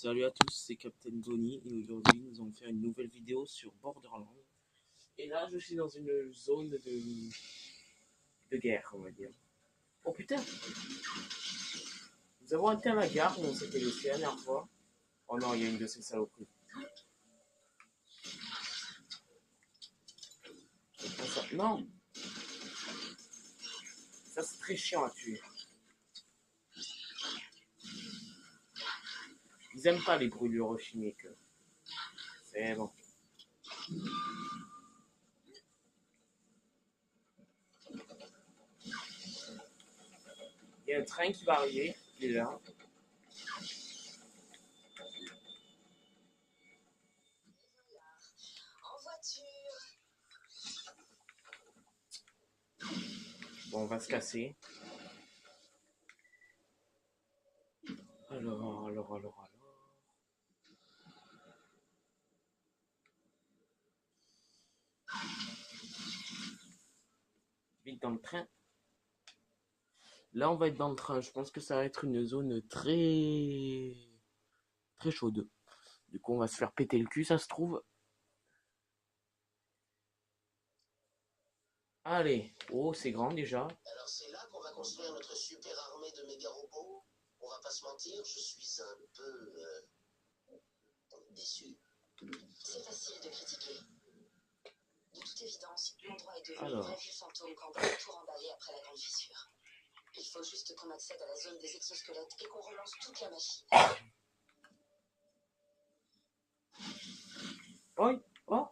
Salut à tous, c'est Captain Bonnie et aujourd'hui nous allons faire une nouvelle vidéo sur Borderlands. Et là je suis dans une zone de guerre, on va dire. Oh putain! Nous avons atteint la gare où on s'était laissé la dernière fois. Oh non, il y a une de ces saloperies. Ça, non! Ça c'est très chiant à tuer. Ils aiment pas les brûlures chimiques. C'est bon. Il y a un train qui va arriver, il est là. Bon, on va se casser. Alors. Vite dans le train. Là, on va être dans le train. Je pense que ça va être une zone très chaude. Du coup, on va se faire péter le cul, ça se trouve. Allez. Oh, c'est grand déjà. Alors c'est là qu'on va construire notre super armée de méga robots. On va pas se mentir, je suis un peu déçu. C'est facile de critiquer. De toute évidence, l'endroit est devenu Alors. une vraie vue fantôme quand on a tout remballé après la grande fissure. Il faut juste qu'on accède à la zone des exosquelettes et qu'on relance toute la machine. Oui. Oh.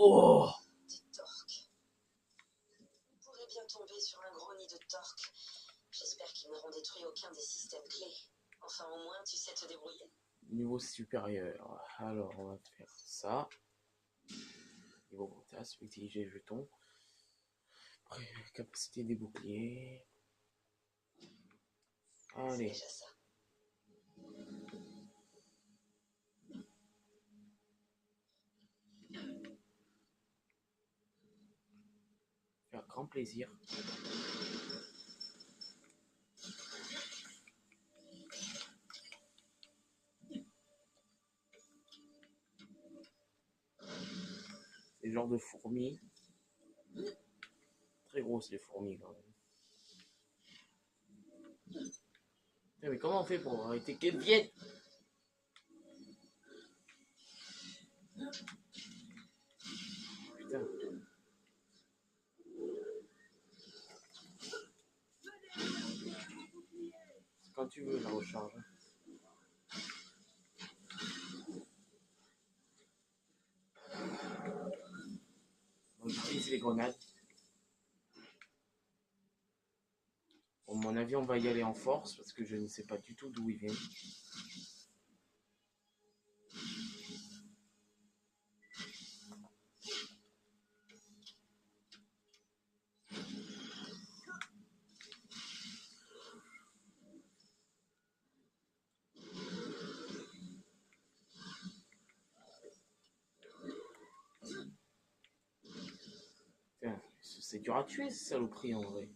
Oh. Des torques. On pourrait bien tomber sur un gros nid de torques. J'espère qu'ils n'auront détruit aucun des systèmes clés. Enfin, au moins, tu sais te débrouiller. Niveau supérieur. Alors, on va faire ça. Niveau montage, utiliser les jetons. Après, capacité des boucliers. C'est Allez. déjà ça. Faire grand plaisir. Ces genres de fourmis. Très grosses les fourmis quand même. Putain, mais comment on fait pour arrêter qu'elles viennent? Putain. C'est quand tu veux la recharge. On utilise les grenades. Bon, à mon avis, on va y aller en force parce que je ne sais pas du tout d'où ils viennent. Putain, c'est dur à tuer ces saloperies en vrai.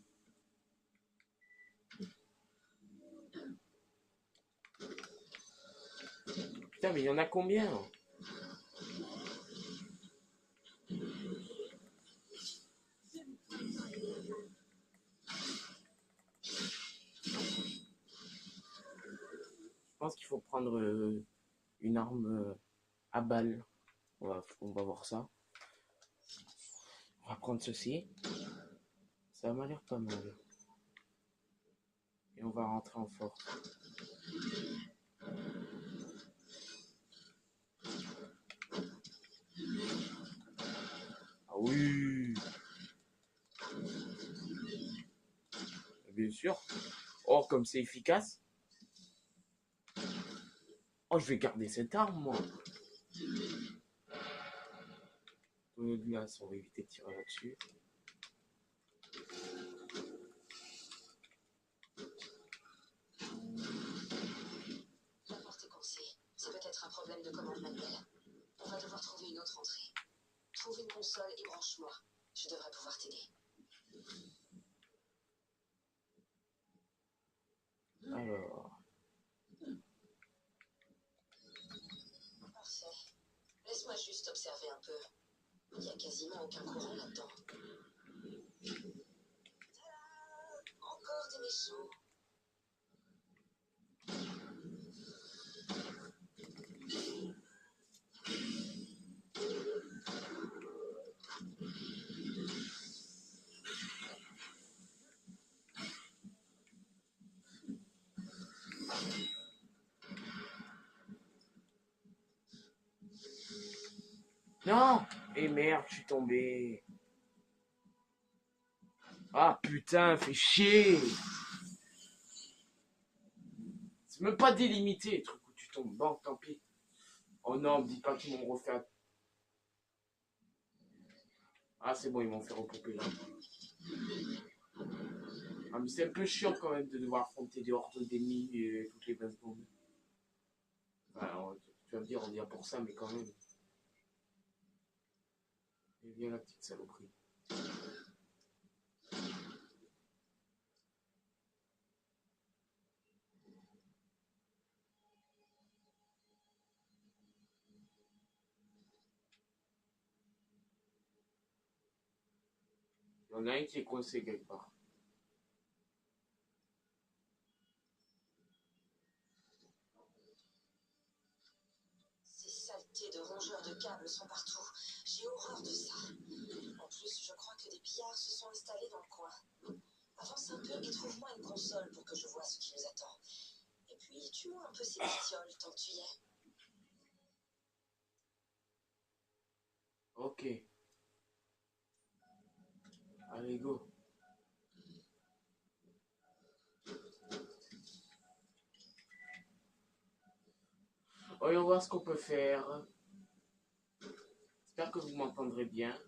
Putain, mais il y en a combien? Je pense qu'il faut prendre une arme à balles. On va voir ça. On va prendre ceci. Ça m'a l'air pas mal. Et on va rentrer en force. Ah oui! Bien sûr. Oh, comme c'est efficace. Oh, je vais garder cette arme, moi. Tonneau de glace, on va éviter de tirer là-dessus. La porte est coincée. C'est peut-être un problème de commande manuelle. On va devoir trouver une autre entrée. trouve une console et branche-moi. Je devrais pouvoir t'aider. Alors, Parfait. Laisse-moi juste observer un peu. Il n'y a quasiment aucun courant là-dedans. Tada! Encore des méchants. non! Et merde, je suis tombé. Ah putain, fais chier! C'est même pas délimité, le truc où tu tombes. Bon, tant pis. Oh non, me dis pas qu'ils m'ont refait. Ah, c'est bon, ils m'ont fait repopper là. Ah, mais c'est un peu chiant quand même de devoir affronter des hordes d'ennemis toutes les 20 secondes. Alors, tu vas me dire, on vient pour ça, mais quand même. Et bien la petite saloperie. Il y en a un qui est coincé quelque part. Ces saletés de rongeurs de câbles sont partout. J'ai horreur de ça. En plus, je crois que des pillards se sont installés dans le coin. Avance un peu et trouve-moi une console pour que je vois ce qui nous attend. Et puis, tue-moi un peu ces bestioles tant que tu y es. Ok. Allez, go. Voyons voir ce qu'on peut faire. J'espère que vous m'entendrez bien.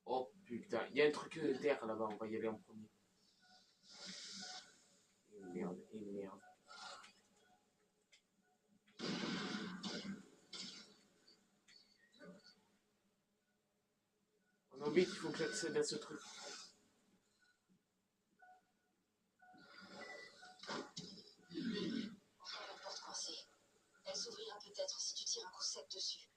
Oh putain, il y a un truc d'air là-bas, on va y aller en premier. Et merde, et merde. On a vite, il faut que j'accède à ce truc. Encore la porte coincée. Elle s'ouvrira peut-être si tu tires un coup sec dessus.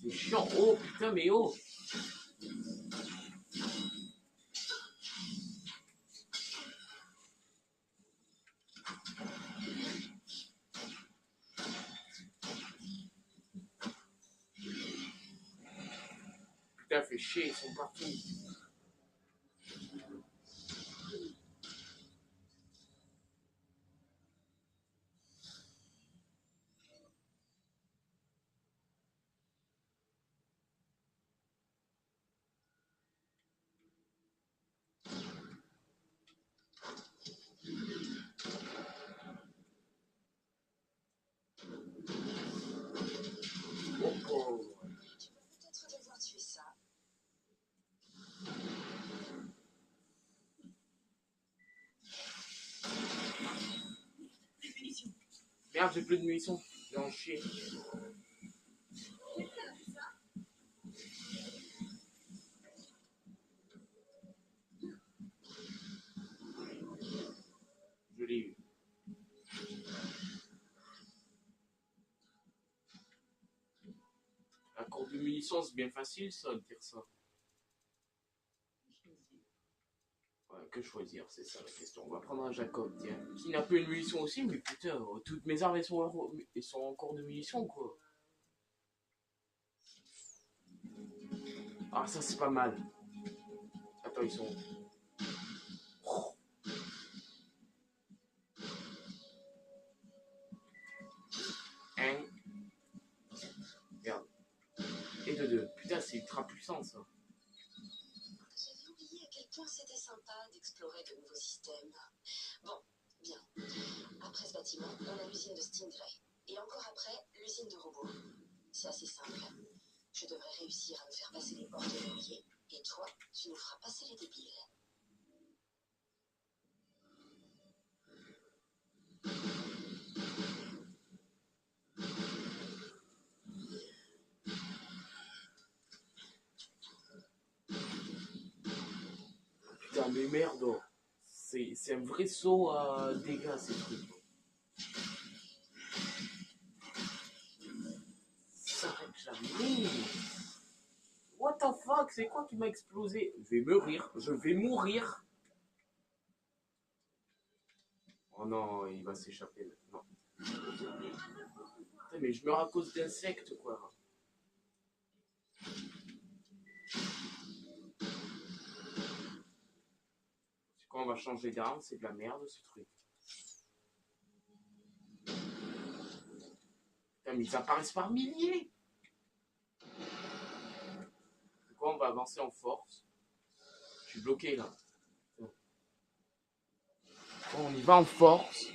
C'est chiant. Oh putain, mais oh. Putain, fait chier, ils sont partout. Oh, pauvre. Tu peux peut-être devoir tuer ça. Merde, j'ai plus de munitions. J'ai en chier. Je l'ai eu. La courbe de munitions, c'est bien facile, ça, de dire ça. Ouais, que choisir, c'est ça la question. On va prendre un Jacob, tiens. Qui n'a pas une munition aussi, mais putain, toutes mes armes, elles sont encore de munitions, quoi. Ah, ça, c'est pas mal. Attends, ils sont... Oh. Un. Merde. Et de deux. Putain, c'est ultra puissant, ça. J'avais oublié à quel point c'était sympa d'explorer de nouveaux systèmes. Bon, bien. Après ce bâtiment, on a l'usine de Stingray. Et encore après, l'usine de robots. C'est assez simple. Je Tu nous feras passer les débiles. Putain, mais merde. Oh. C'est un vrai saut à dégâts, ces trucs. Ça s'arrête jamais. What the fuck? C'est quoi qui m'a explosé? Je vais mourir. Je vais mourir. Oh non, il va s'échapper maintenant. Putain, mais je meurs à cause d'insectes, quoi. Quand on va changer d'arme, c'est de la merde, ce truc. Putain, mais ils apparaissent par milliers. Pourquoi on va avancer en force? Je suis bloqué, là. Bon, on y va en force.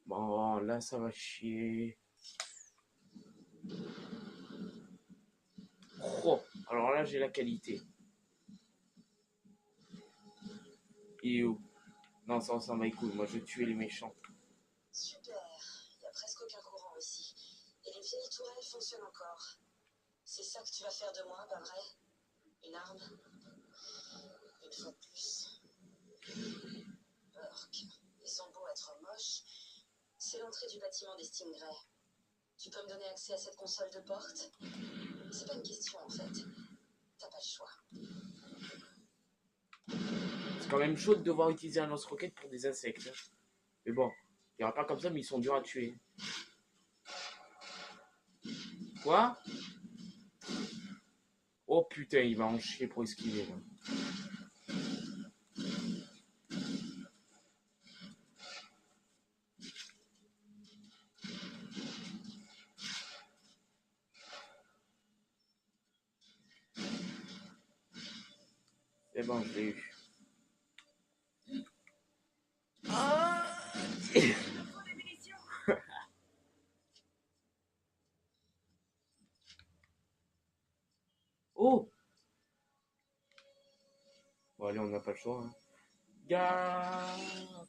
Bon, là, ça va chier. Oh, alors là, j'ai la qualité. Et où? Non, ça s'en va les couilles. Moi, je vais tuer les méchants. Super. Il n'y a presque aucun courant ici. Et les vieilles tourelles fonctionnent encore. C'est ça que tu vas faire de moi, pas vrai? Une arme? Une fois de plus. Orc. Ils ont beau être moches. C'est l'entrée du bâtiment des Stingrays. Tu peux me donner accès à cette console de porte? C'est pas une question, en fait. T'as pas le choix. C'est quand même chaud de devoir utiliser un lance-roquette pour des insectes. Hein. Mais bon, il n'y aura pas comme ça, mais ils sont durs à tuer. Quoi? Oh putain, il va en chier pour esquiver. Là. C'est bon, je l'ai eu. Ah oh! Bon, allez, on n'a pas le choix. Hein.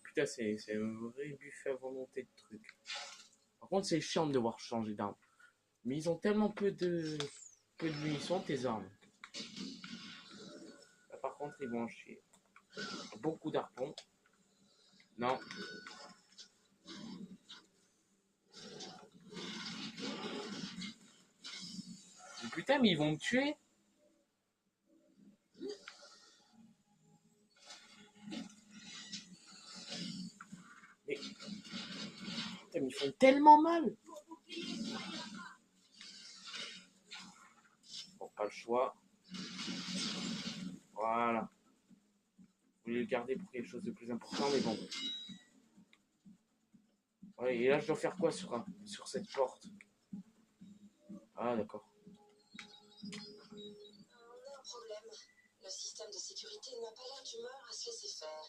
Putain, c'est un vrai buffet à volonté de trucs. Par contre, c'est chiant de devoir changer d'arme. Mais ils ont tellement peu de munitions, tes armes. Là, par contre, ils vont en chier. Beaucoup d'harpons. Non. Mais putain, mais ils vont me tuer. Mais... Putain, mais ils font tellement mal. Bon, pas le choix. Voilà. Je voulais le garder pour quelque chose de plus important, mais bon. Ouais, et là, je dois faire quoi sur cette porte? Ah, d'accord. On a un problème. Le système de sécurité n'a pas l'air d'humeur à se laisser faire.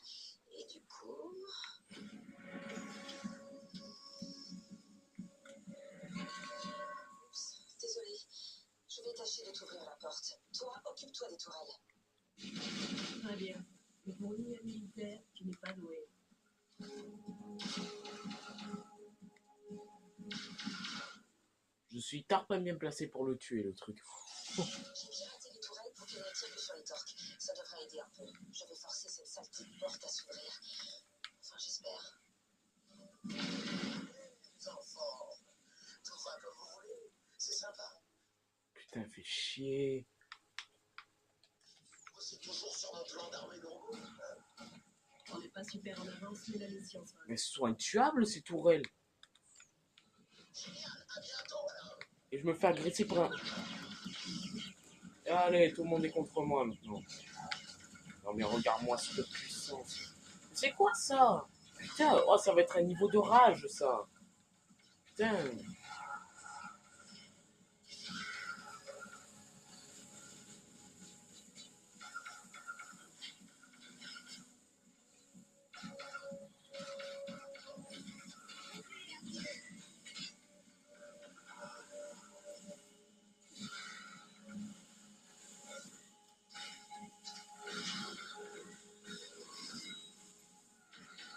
Et du coup... Oups, désolé. Je vais tâcher de t'ouvrir la porte. Toi, occupe-toi des tourelles. Très bien. Mais pour lui, un militaire, tu n'es pas doué. Je suis tarpin bien placé pour le tuer, le truc. J'ai piraté les tourelles pour qu'elles ne tirent que sur les torques. Ça devrait aider un peu. Je vais forcer cette saleté de porte à s'ouvrir. Enfin, j'espère. Les enfants, tout va comme vous voulez. C'est sympa. Putain, fait chier. Vous êtes toujours sur mon plan d'armée longue. On n'est pas super en avance, mais la mission sera. Mais ce sont intuables, ces tourelles. Génial, à bientôt alors. Et je me fais agresser par un... Allez, tout le monde est contre moi maintenant. Non, Non mais regarde-moi cette puissance. C'est quoi ça? Putain, oh ça va être un niveau de rage ça. Putain.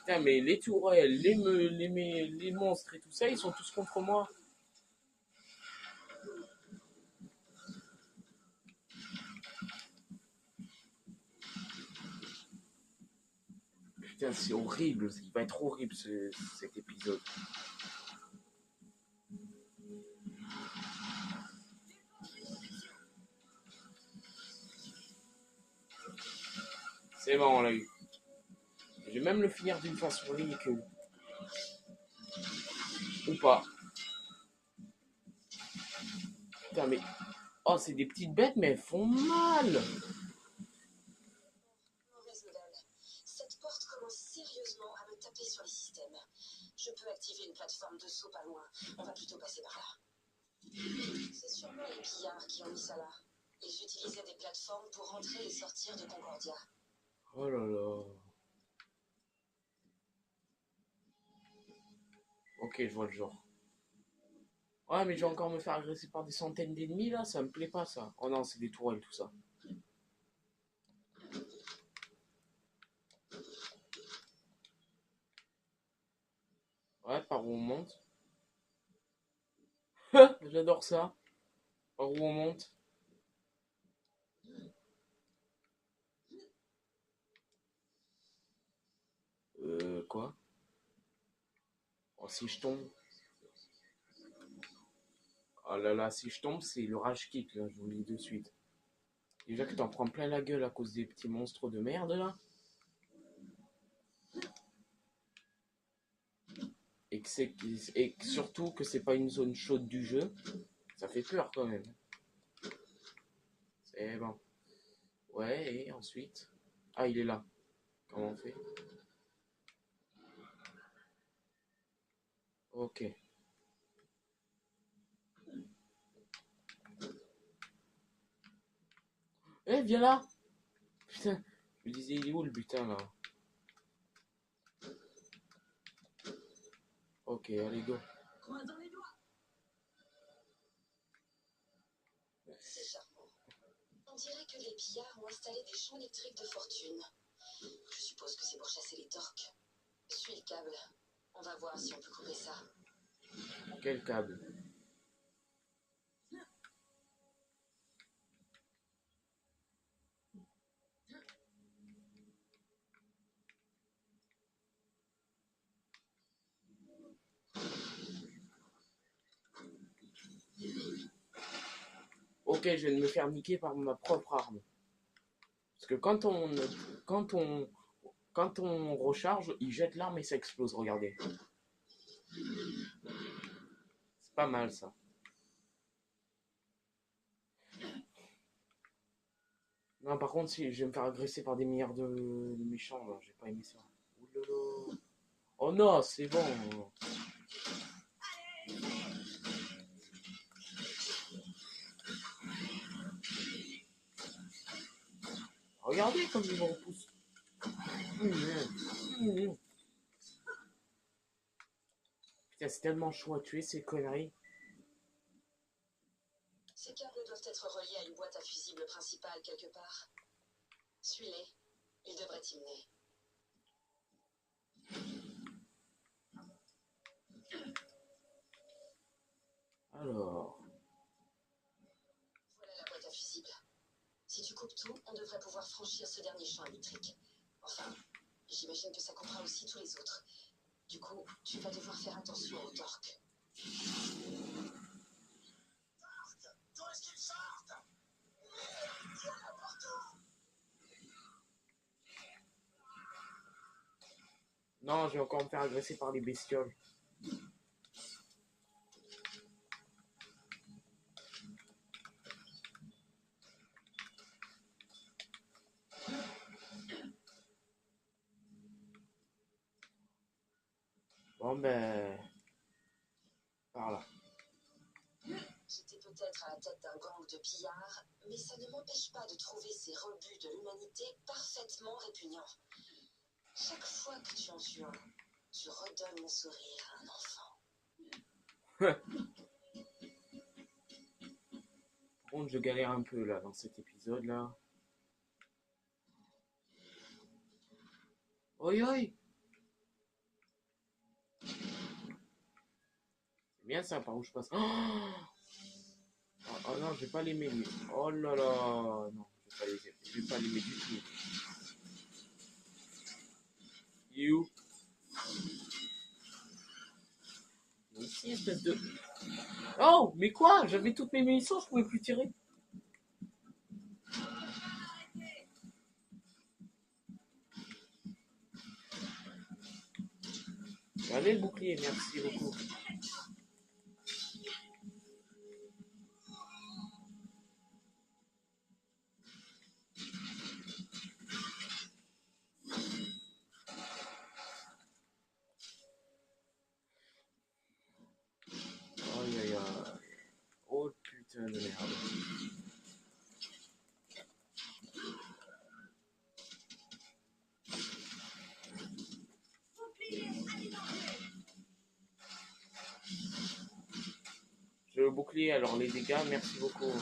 Putain, mais les tourelles, les monstres et tout ça, ils sont tous contre moi. Putain, c'est horrible. Il va être horrible cet épisode. C'est bon, on l'a eu. Je vais même le finir d'une façon ridicule. Ou pas. Putain, mais... Oh, c'est des petites bêtes, mais elles font mal. Mauvaise nouvelle. Cette porte commence sérieusement à me taper sur les systèmes. Je peux activer une plateforme de saut pas loin. On va plutôt passer par là. C'est sûrement les pillards qui ont mis ça là. Ils utilisaient des plateformes pour rentrer et sortir de Concordia. Oh là là. Ok, je vois le genre. Ouais, mais je vais encore me faire agresser par des centaines d'ennemis, là. Ça me plaît pas, ça. Oh non, c'est des tourelles, tout ça. Ouais, par où on monte. J'adore ça. Par où on monte. Quoi? Oh, si je tombe. Oh là là, si je tombe, c'est le rage kick, là, je vous le dis de suite. Déjà que t'en prends plein la gueule à cause des petits monstres de merde, là. Et que surtout que c'est pas une zone chaude du jeu. Ça fait peur, quand même. C'est bon. Ouais, et ensuite... Ah, il est là. Comment on fait? Ok. Eh, viens là! Putain, je me disais, il est où le butin, là? Ok, allez, go. Croisons les doigts. C'est charmant. On dirait que les pillards ont installé des champs électriques de fortune. Je suppose que c'est pour chasser les torques. Suis le câble. On va voir si on peut couper ça. Quel câble? Ok, je vais me faire niquer par ma propre arme. Parce que quand on, quand on recharge, il jette l'arme et ça explose, regardez. C'est pas mal, ça. Non, par contre, si je vais me faire agresser par des milliards de méchants, là, j'ai pas aimé ça. Oulala. Oh non, c'est bon. Regardez comme ils me repoussent. Putain, c'est tellement chaud à tuer ces conneries. Ces câbles doivent être reliés à une boîte à fusibles principale quelque part. Suis-les. Ils devraient t'y mener. Alors, Voilà la boîte à fusibles. Si tu coupes tout, on devrait pouvoir franchir ce dernier champ électrique. Enfin, j'imagine que ça coupera aussi tous les autres. Du coup, tu vas devoir faire attention aux torques. D'où est-ce qu'ils sortent? Il y en a partout. non, je vais encore me faire agresser par les bestioles. Bon, ben... Par là. J'étais peut-être à la tête d'un gang de pillards, mais ça ne m'empêche pas de trouver ces rebuts de l'humanité parfaitement répugnants. Chaque fois que tu en tues un, tu redonnes le sourire à un enfant. Par contre, je galère un peu, là, dans cet épisode-là. Oi, oi! C'est bien ça, par où je passe. Oh, oh non, je vais pas l'aimer, lui. Oh là là! Non, je vais pas l'aimer du tout. You! Ici, espèce de... Oh, mais quoi? J'avais toutes mes munitions, je pouvais plus tirer. Allez, le bouclier, merci beaucoup. Aïe aïe aïe. Oh putain de merde. Je le bouclier, alors les dégâts, merci beaucoup.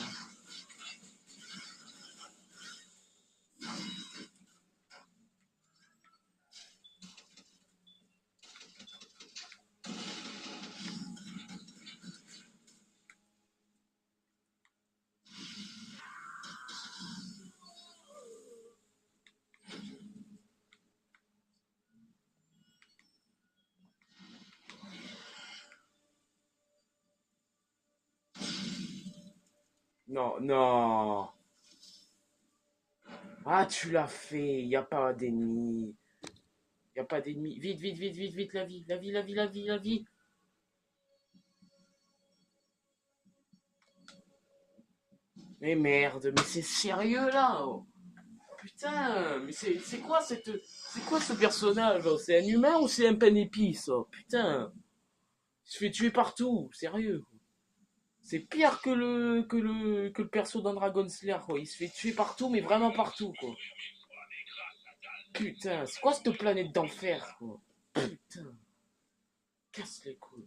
Non, non. Ah, tu l'as fait. Il n'y a pas d'ennemis. Il n'y a pas d'ennemis. Vite, vite, vite, vite, vite, la vie, la vie, la vie, la vie, la vie. Mais merde, mais c'est sérieux là. Oh. Putain, mais c'est quoi ce personnage? Oh, c'est un humain ou c'est un pain épice? Oh, putain. Il se fait tuer partout, sérieux. C'est pire que le perso dans Dragon Slayer, quoi. Il se fait tuer partout, mais vraiment partout, quoi. Putain, c'est quoi cette planète d'enfer, quoi? Putain. Casse les couilles.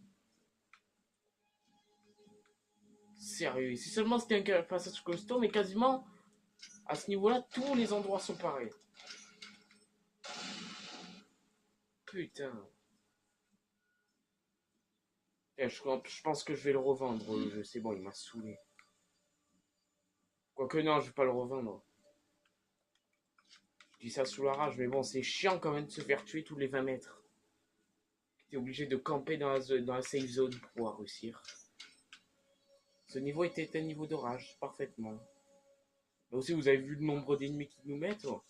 Sérieux, si seulement c'était un passage costaud, mais quasiment, à ce niveau-là, tous les endroits sont pareils. Putain. Et je pense que je vais le revendre, le jeu. C'est bon, il m'a saoulé. Quoique non, je vais pas le revendre. Je dis ça sous la rage, mais bon, c'est chiant quand même de se faire tuer tous les 20 mètres. T'es obligé de camper dans la safe zone pour pouvoir réussir. Ce niveau était un niveau de rage, parfaitement. Mais aussi, vous avez vu le nombre d'ennemis qu'ils nous mettent. Oh.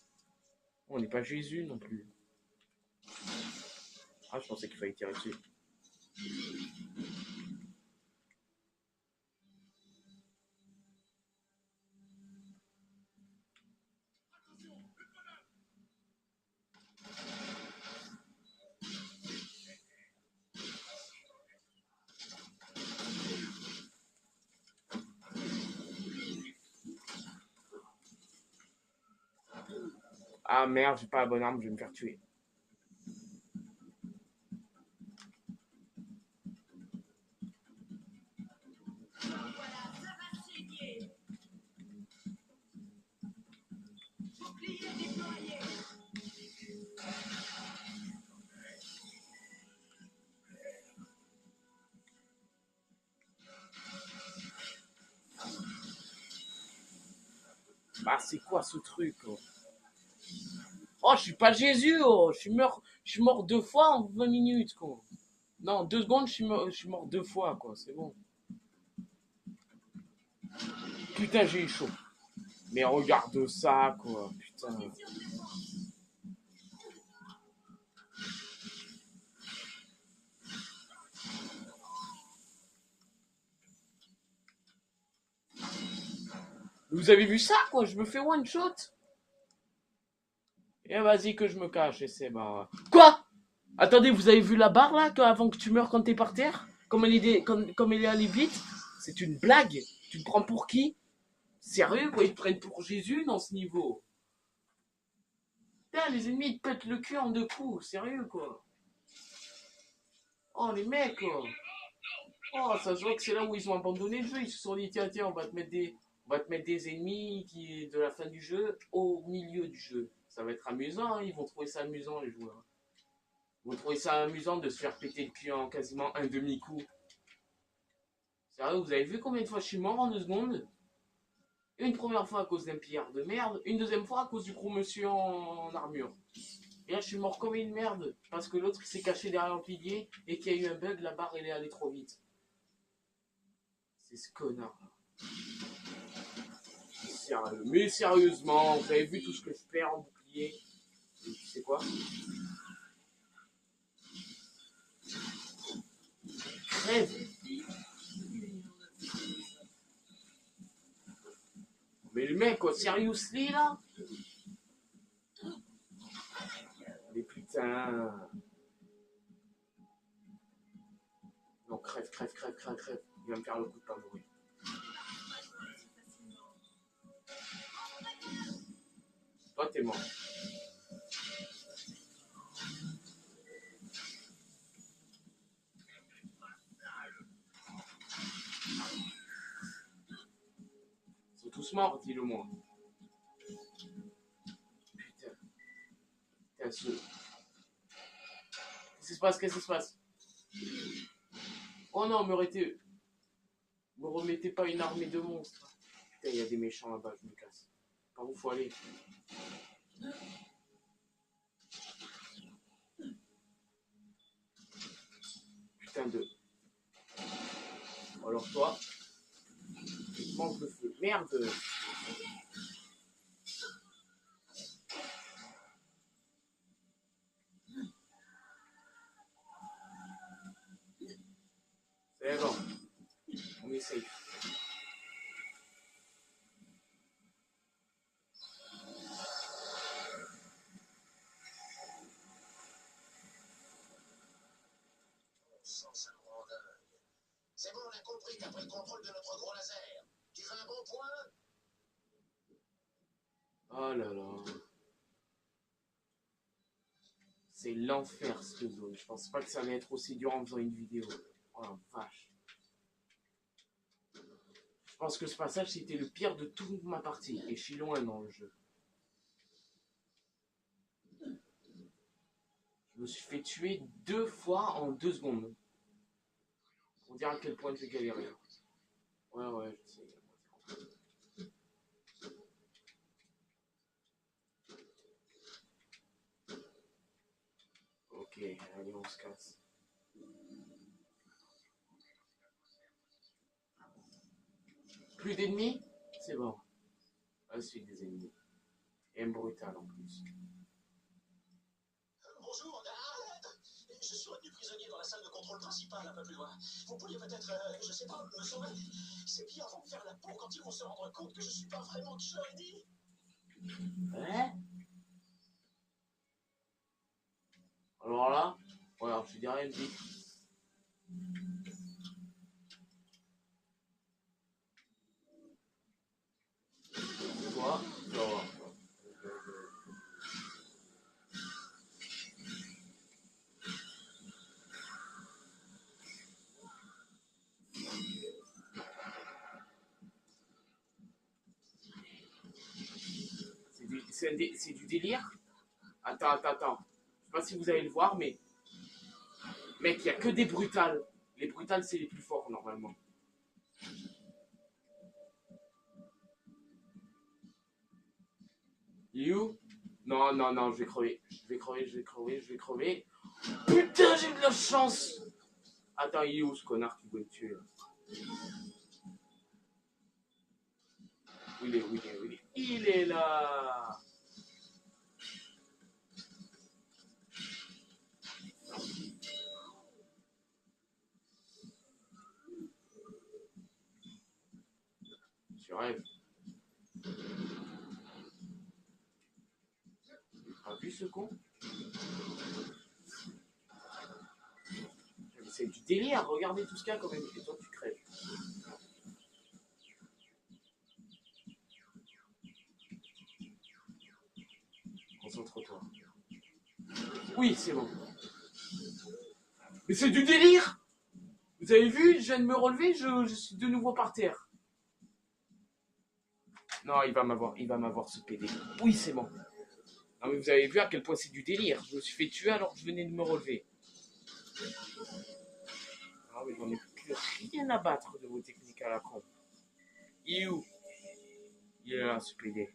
On n'est pas Jésus non plus. Ah, je pensais qu'il fallait tirer dessus. Ah merde, j'ai pas la bonne arme, je vais me faire tuer. Bah c'est quoi ce truc oh, oh je suis pas Jésus oh. Je suis mort 2 fois en 20 minutes quoi. Non, 2 secondes, je suis mort 2 fois quoi, c'est bon. Putain, j'ai eu chaud. Mais regarde ça quoi, putain. Vous avez vu ça quoi, je me fais one shot. Et vas-y que je me cache et c'est bah. Quoi? Attendez, vous avez vu la barre là, avant que tu meurs quand t'es par terre? Comme elle est, comme elle est allée vite? C'est une blague. Tu te prends pour qui? Sérieux, quoi, ils te prennent pour Jésus dans ce niveau. Putain, les ennemis ils te pètent le cul en 2 coups. Sérieux, quoi. Oh, les mecs, quoi. Oh, ça se voit que c'est là où ils ont abandonné le jeu. Ils se sont dit, tiens, tiens, on va te mettre des ennemis de la fin du jeu au milieu du jeu. Ça va être amusant, hein. Ils vont trouver ça amusant, les joueurs. Ils vont trouver ça amusant de se faire péter le cul en quasiment un demi-coup. Sérieux, vous avez vu combien de fois je suis mort en 2 secondes? Une première fois à cause d'un pillard de merde, une deuxième fois à cause du gros monsieur en armure. Et là, je suis mort comme une merde, parce que l'autre s'est caché derrière un pilier et qu'il y a eu un bug, la barre elle est allée trop vite. C'est ce connard là. Sérieux. Mais sérieusement, vous avez vu tout ce que je perds en bouclier? Et tu sais quoi? Crève. Mais le mec, quoi, seriously là? Mais putain. Non, crève, crève, crève, crève, crève. Il va me faire le coup de pas mourir. Toi, t'es mort. Ils sont tous morts, dis-le-moi. Putain. Putain, ce... Qu'est-ce qui se passe? Qu'est-ce qui se passe? Oh non, me remettez pas une armée de monstres. Putain, il y a des méchants là-bas, je me casse. Par où faut aller? Putain de... Alors toi, tu manques le feu. Merde! C'est bon, on est safe. C'est bon, on a compris, t'as pris le contrôle de notre gros laser. Tu veux un bon point? Oh là là. C'est l'enfer cette zone. Je pense pas que ça allait être aussi dur en faisant une vidéo. Oh la vache. Je pense que ce passage c'était le pire de toute ma partie. Et je suis loin dans le jeu. Je me suis fait tuer 2 fois en 2 secondes. Pour dire à quel point j'ai galéré. Ouais, ouais, je sais. Ok, allez, on se casse. Plus d'ennemis? C'est bon. Ah, c'est des ennemis. Et un brutal en plus. Bonjour, arrête! Je suis retenu prisonnier dans la salle de contrôle principale, un peu plus loin. Vous pourriez peut-être, je sais pas, me sauver. Ces pillards vont me faire la peau quand ils vont se rendre compte que je suis pas vraiment qui j'aurais dit. Ouais. Alors là, voilà, je te dis rien de vite. Toi, tu vas voir. C'est du délire. Attends, attends, attends. Je sais pas si vous allez le voir, mais mec, il n'y a que des brutales. Les brutales, c'est les plus forts normalement. You? Non, non, non, je vais crever. Je vais crever, je vais crever, je vais crever. Putain, j'ai de la chance! Attends, il est où ce connard qui veut me tuer là? Où il est, où il est, où il est? Il est là! Tu rêves. T'as vu ce con? délire. Regardez tout ce qu'il y a quand même. Et toi, tu crèves. Concentre-toi. Oui, c'est bon. Mais c'est du délire! Vous avez vu, je viens de me relever, je suis de nouveau par terre. Non, il va m'avoir ce PD. Oui, c'est bon. Non, mais vous avez vu à quel point c'est du délire. Je me suis fait tuer alors que je venais de me relever. Ah oui, j'en ai plus rien à battre de vos techniques à la con. Il est où? Il est là, ce PD.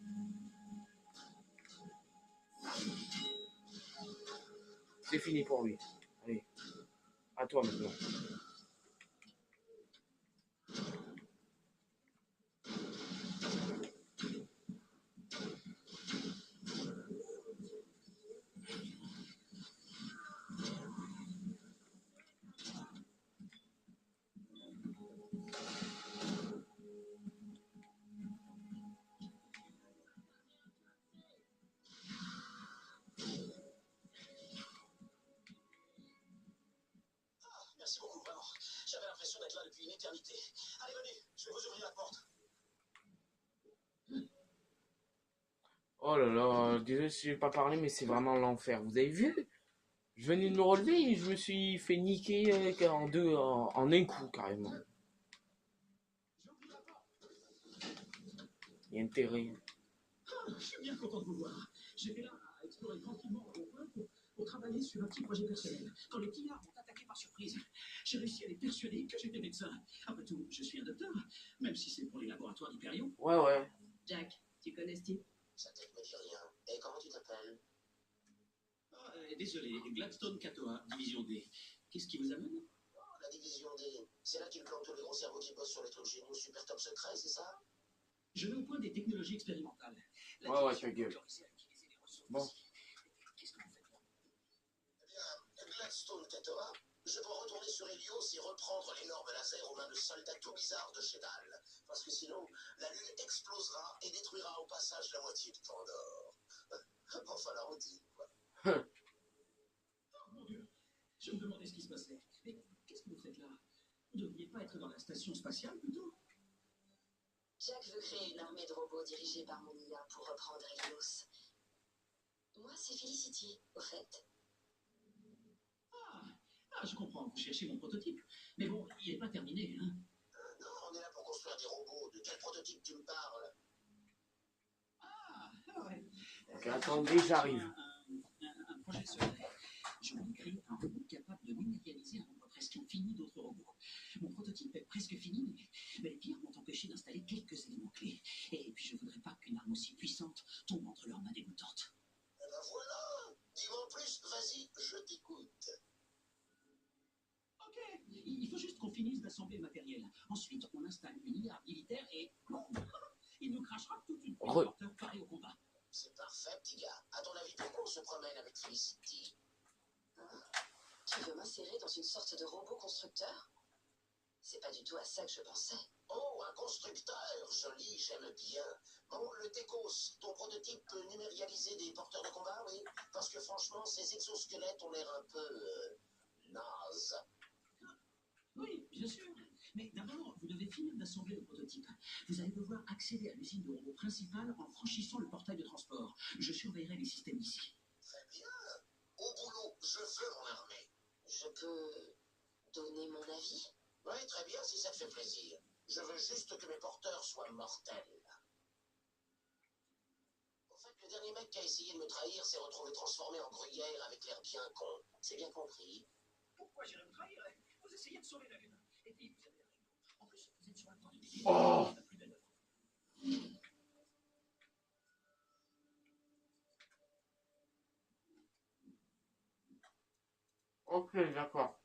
C'est fini pour lui. Allez, à toi maintenant. Merci beaucoup, vraiment. J'avais l'impression d'être là depuis une éternité. Allez, venez, je vais vous ouvrir la porte. Oh là là, désolé si j'ai pas parlé, mais c'est vraiment l'enfer. Vous avez vu? Je venais de me relever et je me suis fait niquer en un coup carrément. Il y a intérêt. Je suis bien content de vous voir. J'étais là à explorer tranquillement mon coin pour travailler sur un petit projet personnel. Quand les pillards m'ont attaqué par surprise, j'ai réussi à les persuader que j'étais médecin. Après tout, je suis un docteur, même si c'est pour les laboratoires d'Hyperion. Ouais. Jack, tu connais Steve? Sa tête me dit rien. Et comment tu t'appelles? Désolé, Gladstone Katoa, division D. Qu'est-ce qui vous amène? La division D. C'est là qu'ils plantent tous les gros cerveaux qui bossent sur les trucs géniaux super top secrets, c'est ça? Je mets au point des technologies expérimentales. Ouais, ta gueule. Bon. Qu'est-ce que vous faites là? Eh bien, Gladstone Katoa, je peux retourner sur Helios et reprendre l'énorme laser aux mains de soldats tout bizarres de Shedal. Parce que sinon, la Lune explosera et détruira au passage la moitié de Pandore. Enfin, la routine, quoi. Oh mon Dieu, je me demandais ce qui se passait. Mais qu'est-ce que vous faites là? Vous ne devriez pas être dans la station spatiale, plutôt? Jack veut créer une armée de robots dirigée par mon IA pour reprendre Helios. Moi, c'est Felicity, au fait. Je comprends, vous cherchez mon prototype. Mais bon, il n'est pas terminé, hein? Non, on est là pour construire des robots. De quel prototype tu me parles? Ouais. Ok, attendez, j'arrive. Un projet secret. Je voulais créer un robot capable de numérialiser un nombre presque infini d'autres robots. Mon prototype est presque fini, mais les pires m'ont empêché d'installer quelques éléments clés. Et puis je voudrais pas qu'une arme aussi puissante tombe entre leurs mains dégoûtantes. Eh ben voilà! Dis-moi en plus, vas-y, je t'écoute. Ok, il faut juste qu'on finisse d'assembler le matériel. Ensuite, on installe une IA militaire et il nous crachera toute une porteur pareil au combat. C'est parfait, petit gars. À ton avis, pourquoi on se promène avec Felicity? Tu veux m'insérer dans une sorte de robot constructeur? C'est pas du tout à ça que je pensais. Oh, un constructeur, joli, j'aime bien. Bon, le Tekos, ton prototype peut numérialiser des porteurs de combat, oui? Parce que franchement, ces exosquelettes ont l'air un peu nazes. Oui, bien sûr. Mais d'abord, vous devez finir d'assembler le prototype. Vous allez devoir accéder à l'usine de robots principale en franchissant le portail de transport. Je surveillerai les systèmes ici. Très bien. Au boulot, je veux mon armée. Je peux donner mon avis? Oui, très bien, si ça te fait plaisir. Je veux juste que mes porteurs soient mortels. En fait, le dernier mec qui a essayé de me trahir s'est retrouvé transformé en gruyère avec l'air bien con. C'est bien compris. Pourquoi j'irais me trahir? Vous essayez de sauver la Lune. Et puis, vous avez raison. En plus, vous êtes sur un temps de vie. Oh! La plus belle œuvre. Ok, d'accord.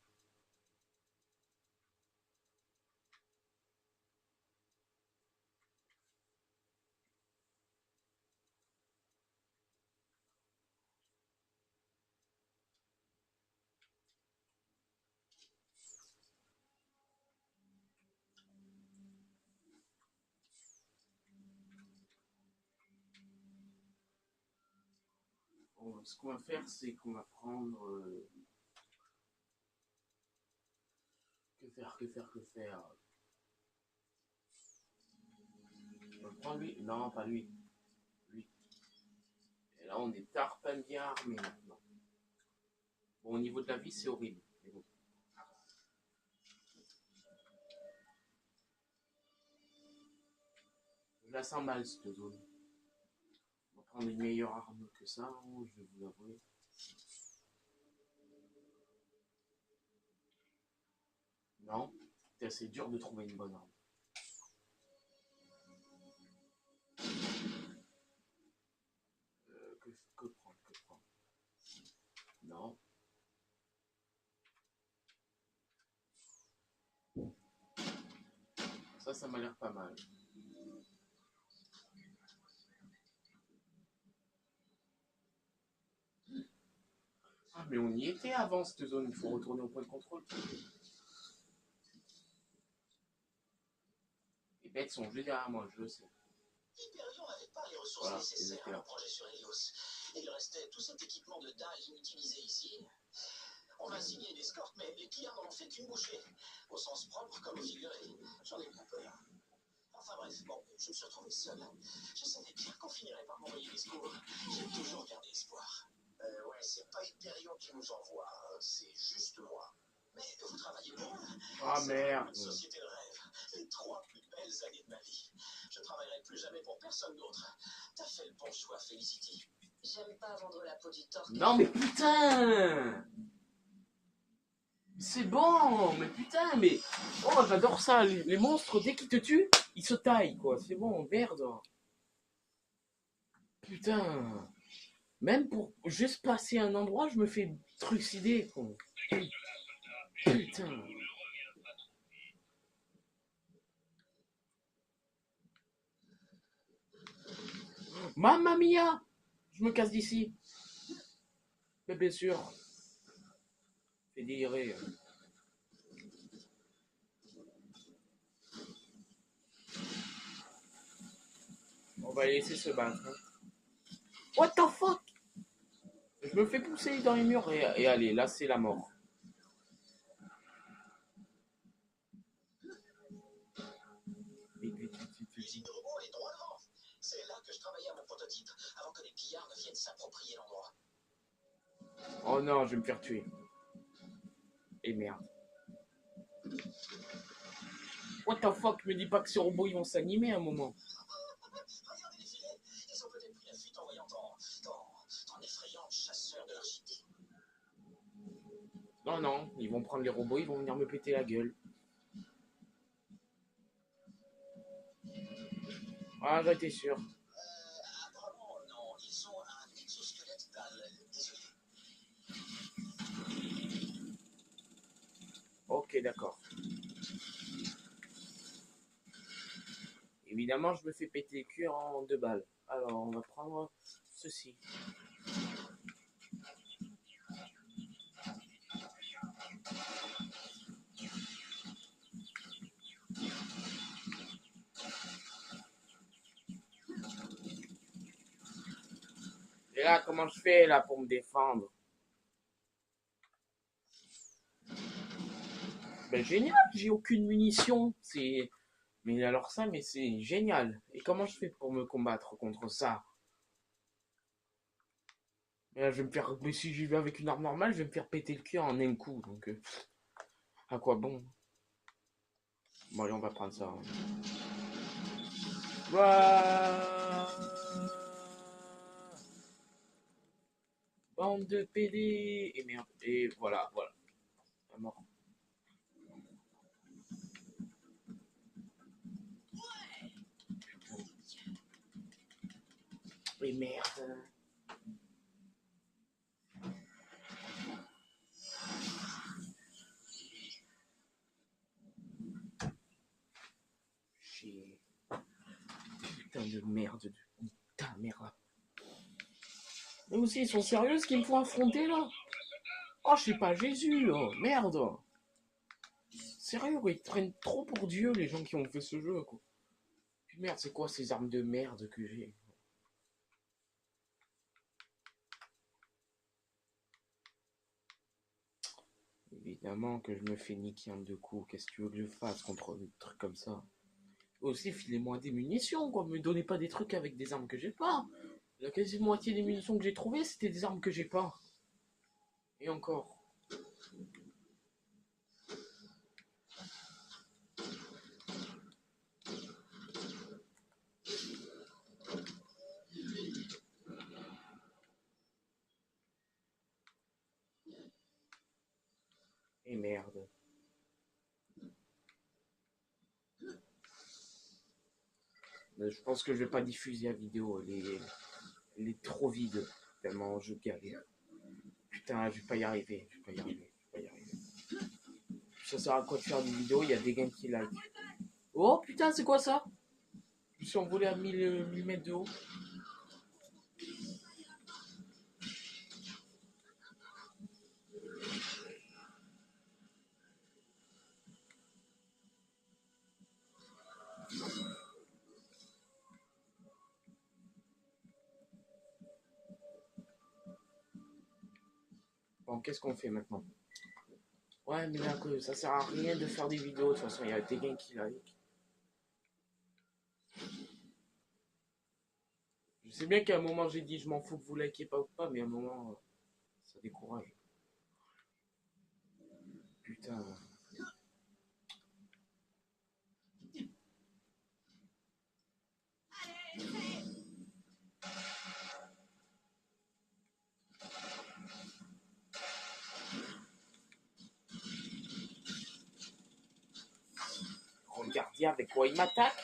Bon, ce qu'on va faire, c'est qu'on va prendre... Que faire. Je peux le prendre lui? Non, pas lui. Lui. Et là, on est tarpin bien armé maintenant. Bon, au niveau de la vie, c'est horrible. Mais bon. Je la sens mal, cette zone. On va prendre une meilleure arme que ça, hein, je vais vous avouer. Non, c'est assez dur de trouver une bonne arme. Que prendre? Non. Ça m'a l'air pas mal. Ah, mais on y était avant cette zone, il faut retourner au point de contrôle. Les bêtes sont juste derrière moi, je le sais. Hyperion n'avait pas les ressources Voilà, nécessaires à leur projet sur Helios. Et il restait tout cet équipement de dalle inutilisé ici. On m'a signé une escorte, mais les clients n'en ont fait qu'une bouchée. Au sens propre comme au figuré. J'en ai bien peur. Enfin bref, bon, je me suis retrouvé seul. Je savais bien qu'on finirait par m'envoyer des secours. J'ai toujours gardé espoir. Ouais, c'est pas Hyperion qui nous envoie, hein, c'est juste moi. Mais vous travaillez pour moi. Ah merde. Une société de rêve. Les 3 plus belles années de ma vie. Je travaillerai plus jamais pour personne d'autre. T'as fait le bon choix, Felicity. J'aime pas vendre la peau du torse. Non mais putain. C'est bon, mais putain, mais... Oh, j'adore ça, les monstres, dès qu'ils te tuent, ils se taillent, quoi. C'est bon, merde. Putain. Même pour juste passer un endroit, je me fais trucider, quoi. Putain. Mamma mia. Je me casse d'ici. Mais bien sûr. Fait délirer. On va les laisser se battre. Hein. What the fuck? Je me fais pousser dans les murs et allez, là c'est la mort. L'usine de robots est droit devant. C'est là que je travaillais à mon prototype, avant que les pillards ne viennent s'approprier l'endroit. Oh non, je vais me faire tuer. Et merde. What the fuck, me dis pas que ces robots ils vont s'animer à un moment. Regardez les filets. Ils ont peut-être pris la fuite en voyant ton effrayant chasseur de l'architecte. Non, non, ils vont prendre les robots, ils vont venir me péter la gueule. Ah, j'en étais sûr. Apparemment, non. Ils ont un exosquelette dalle. Désolé. Ok, d'accord. Évidemment, je me fais péter le cul en 2 balles. Alors, on va prendre ceci. Et là, comment je fais là pour me défendre? Ben génial, j'ai aucune munition. C'est... Mais alors ça, mais c'est génial. Et comment je fais pour me combattre contre ça? Mais là, je vais me faire... Mais si j'y vais avec une arme normale, je vais me faire péter le cul en un coup. Donc, à quoi bon? Bon, allez, on va prendre ça. Hein. Ouah, bande de PD. Et merde. Et voilà, voilà. La mort. Et merde. Chier. Putain de merde. Putain de merde. Mais aussi, ils sont sérieux ce qu'ils me font affronter là? Oh, je sais pas, Jésus, oh, merde. Sérieux, quoi, ils traînent trop pour Dieu, les gens qui ont fait ce jeu, quoi. Puis merde, c'est quoi ces armes de merde que j'ai? Évidemment. Évidemment que je me fais niquer en 2 coups. Qu'est-ce que tu veux que je fasse contre des trucs comme ça? Aussi, filez-moi des munitions, quoi. Me donnez pas des trucs avec des armes que j'ai pas. La quasi-moitié des munitions que j'ai trouvées, c'était des armes que j'ai pas. Et encore. Et merde. Je pense que je vais pas diffuser la vidéo. Elle est trop vide. Tellement je galère. Putain, je vais pas y arriver. Je vais pas y arriver. Je vais pas y arriver. Ça sert à quoi de faire des vidéos? Il y a des gains qui like. Oh putain, c'est quoi ça? Je me suis envolé à 1000 mètres de haut. Bon, qu'est-ce qu'on fait maintenant? Ouais, mais là, ça sert à rien de faire des vidéos. De toute façon, il y a des gains qui like. Je sais bien qu'à un moment, j'ai dit je m'en fous que vous likez pas ou pas, mais à un moment, ça décourage. Putain. Regardez avec quoi il m'attaque.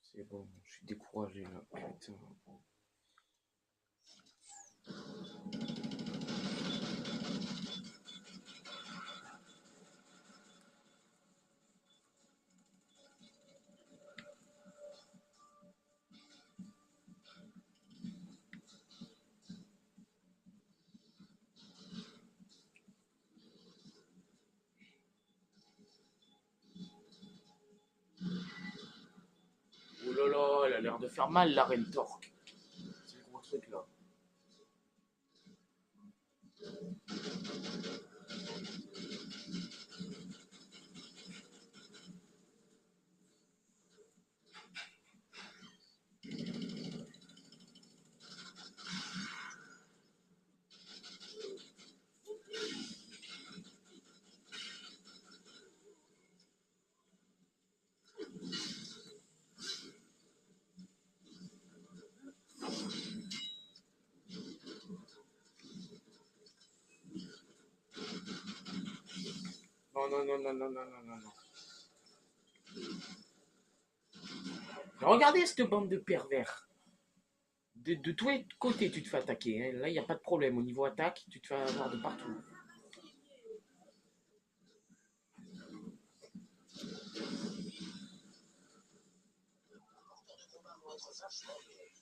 C'est bon, je suis découragé là. Putain. Oh là là, elle a l'air de faire mal la reine Torque. C'est le gros truc là. Non, non, non, non, non, non, non, non, non. Regardez cette bande de pervers. De tous les côtés, tu te fais attaquer. Hein. Là, il n'y a pas de problème. Au niveau attaque, tu te fais avoir de partout.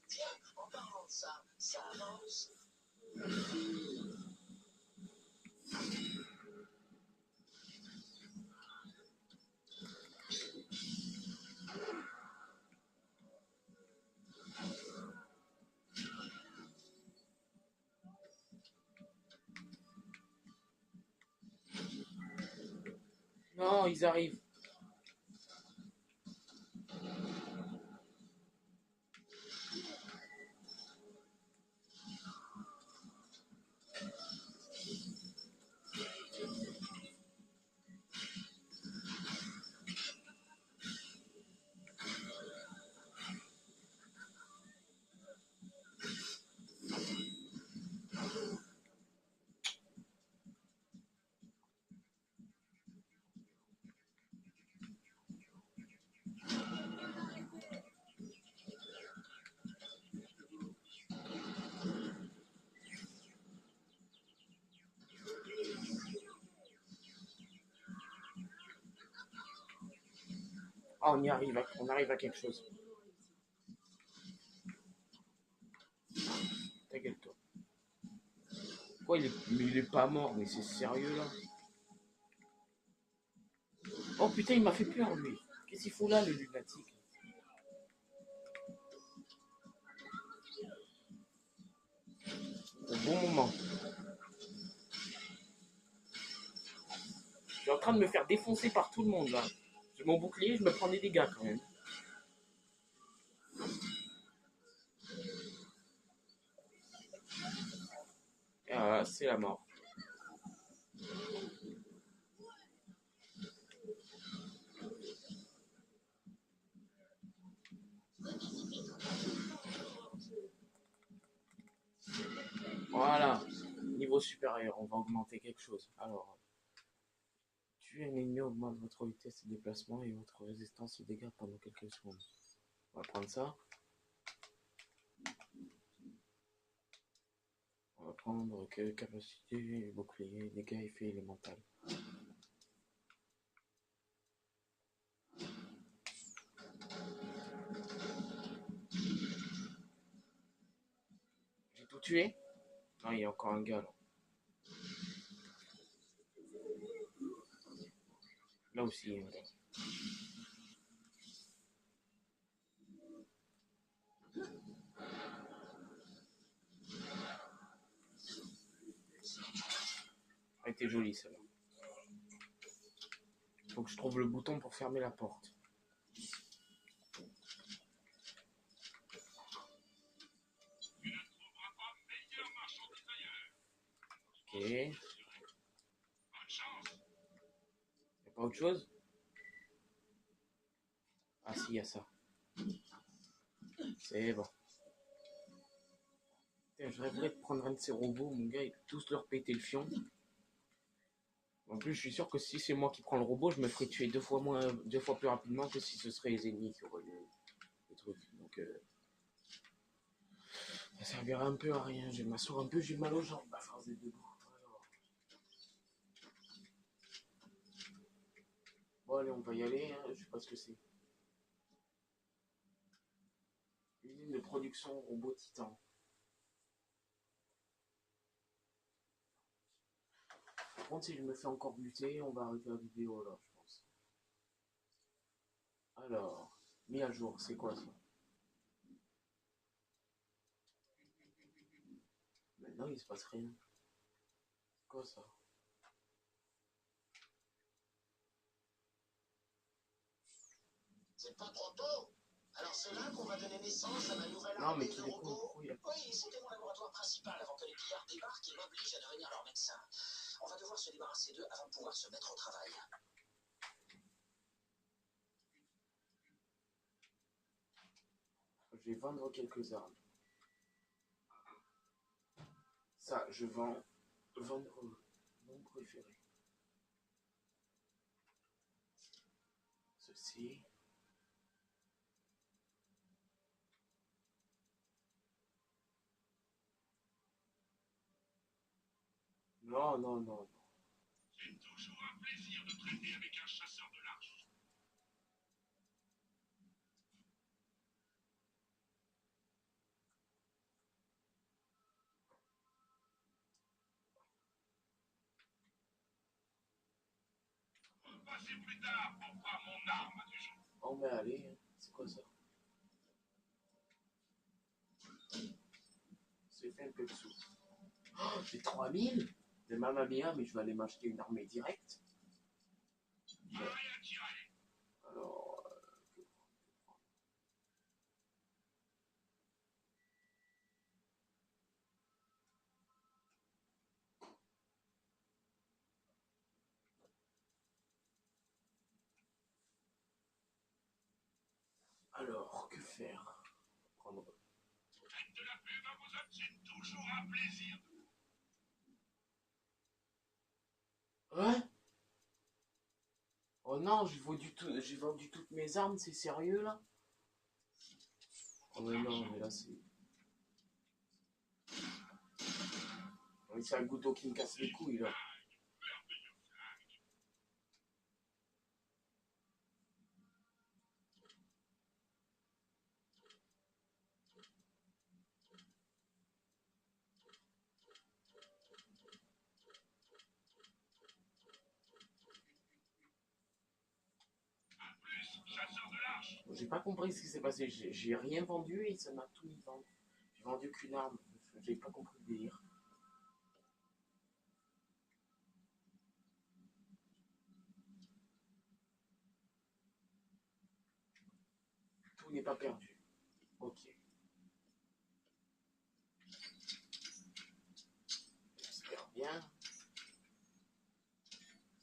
Tiens, en parlant de ça, ça avance. Non, ils arrivent. Ah, on arrive à quelque chose. Ta gueule, toi. Quoi, mais il est pas mort, mais c'est sérieux là? Oh putain, il m'a fait peur, lui. Qu'est-ce qu'il fout là, le lunatique? Au bon moment. Je suis en train de me faire défoncer par tout le monde, là. J'ai mon bouclier, je me prends des dégâts, quand même. Et voilà, c'est la mort. Voilà. Niveau supérieur, on va augmenter quelque chose. Alors, tuer un ennemi augmente votre vitesse de déplacement et votre résistance aux dégâts pendant quelques secondes. On va prendre ça. On va prendre que capacité, bouclier, dégâts, effet élémental. J'ai tout tué? Non, il y a encore un gars là. Là aussi, il y a un gars. Elle était jolie celle-là. Faut que je trouve le bouton pour fermer la porte. Ok. Y'a pas autre chose? Ah si, y a ça. C'est bon. Putain, je rêverais de prendre un de ces robots, mon gars, et tous leur péter le fion. En plus, je suis sûr que si c'est moi qui prends le robot, je me ferais tuer deux fois plus rapidement que si ce serait les ennemis qui auraient le truc. Donc, ça servira un peu à rien. Je vais m'asseoir un peu, j'ai mal aux jambes à force d'être debout. Alors. Bon, allez, on va y aller. Hein. Je sais pas ce que c'est. Usine de production robot Titan. Par contre, si je me fais encore buter, on va arrêter la vidéo là, je pense. Alors, mis à jour, c'est quoi ça? Maintenant, il se passe rien. C'est quoi ça? C'est pas trop tôt. Alors c'est là qu'on va donner naissance à ma nouvelle Non, mais armée qui de découvre robots. pourquoi il y a... Oui, c'était mon laboratoire principal avant que les pillards débarquent et m'obligent à devenir leur médecin. On va devoir se débarrasser d'eux avant de pouvoir se mettre au travail. Je vais vendre quelques armes. Ça, je vends. Vendre mon préféré. Ceci. Non, non, non, non. C'est toujours un plaisir de traiter avec un chasseur de l'arche. Repassez plus tard pour voir mon arme du jour. Oh, mais allez, hein. C'est quoi ça? C'est fait un peu de sous. Oh, j'ai 3000? C'est Mamma Mia, mais je vais aller m'acheter une armée directe. Rien à tirer. Alors, que faire? Prendre. Faites de la pub à vos hommes, c'est toujours un plaisir. Ouais? Oh non, j'ai vendu toutes mes armes, c'est sérieux là? Oh mais non, mais là c'est... Oui, c'est un couteau qui me casse les couilles là. J'ai pas compris ce qui s'est passé. J'ai rien vendu et ça m'a tout mis vendre. J'ai vendu qu'une arme. J'ai pas compris le délire. Tout n'est pas perdu. Ok. J'espère bien.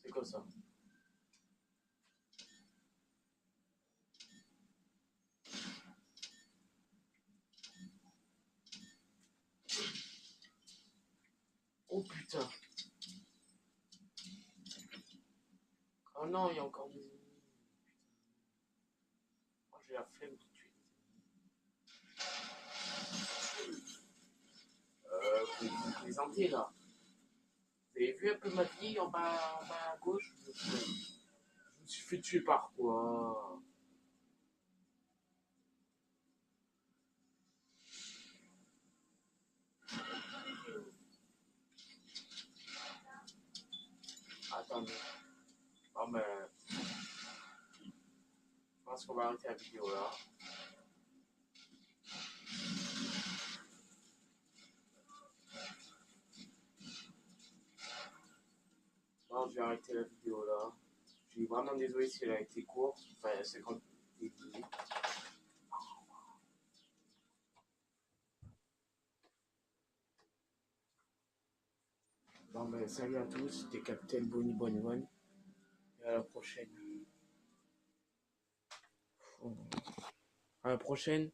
C'est quoi ça? Oh putain. Oh non, il y a encore des ennemis. Moi j'ai la flemme de tuer vous plaisantez là. Vous avez vu un peu ma vie en bas à gauche? Je me suis fait tuer par quoi? Attendez. Non mais. Je pense qu'on va arrêter la vidéo là. Non, je vais arrêter la vidéo là. Je suis vraiment désolé si elle a été courte. Enfin, 50 minutes. Bon ben, salut à tous, c'était Capitaine Bonnie Bonne One. Et à la prochaine. À la prochaine.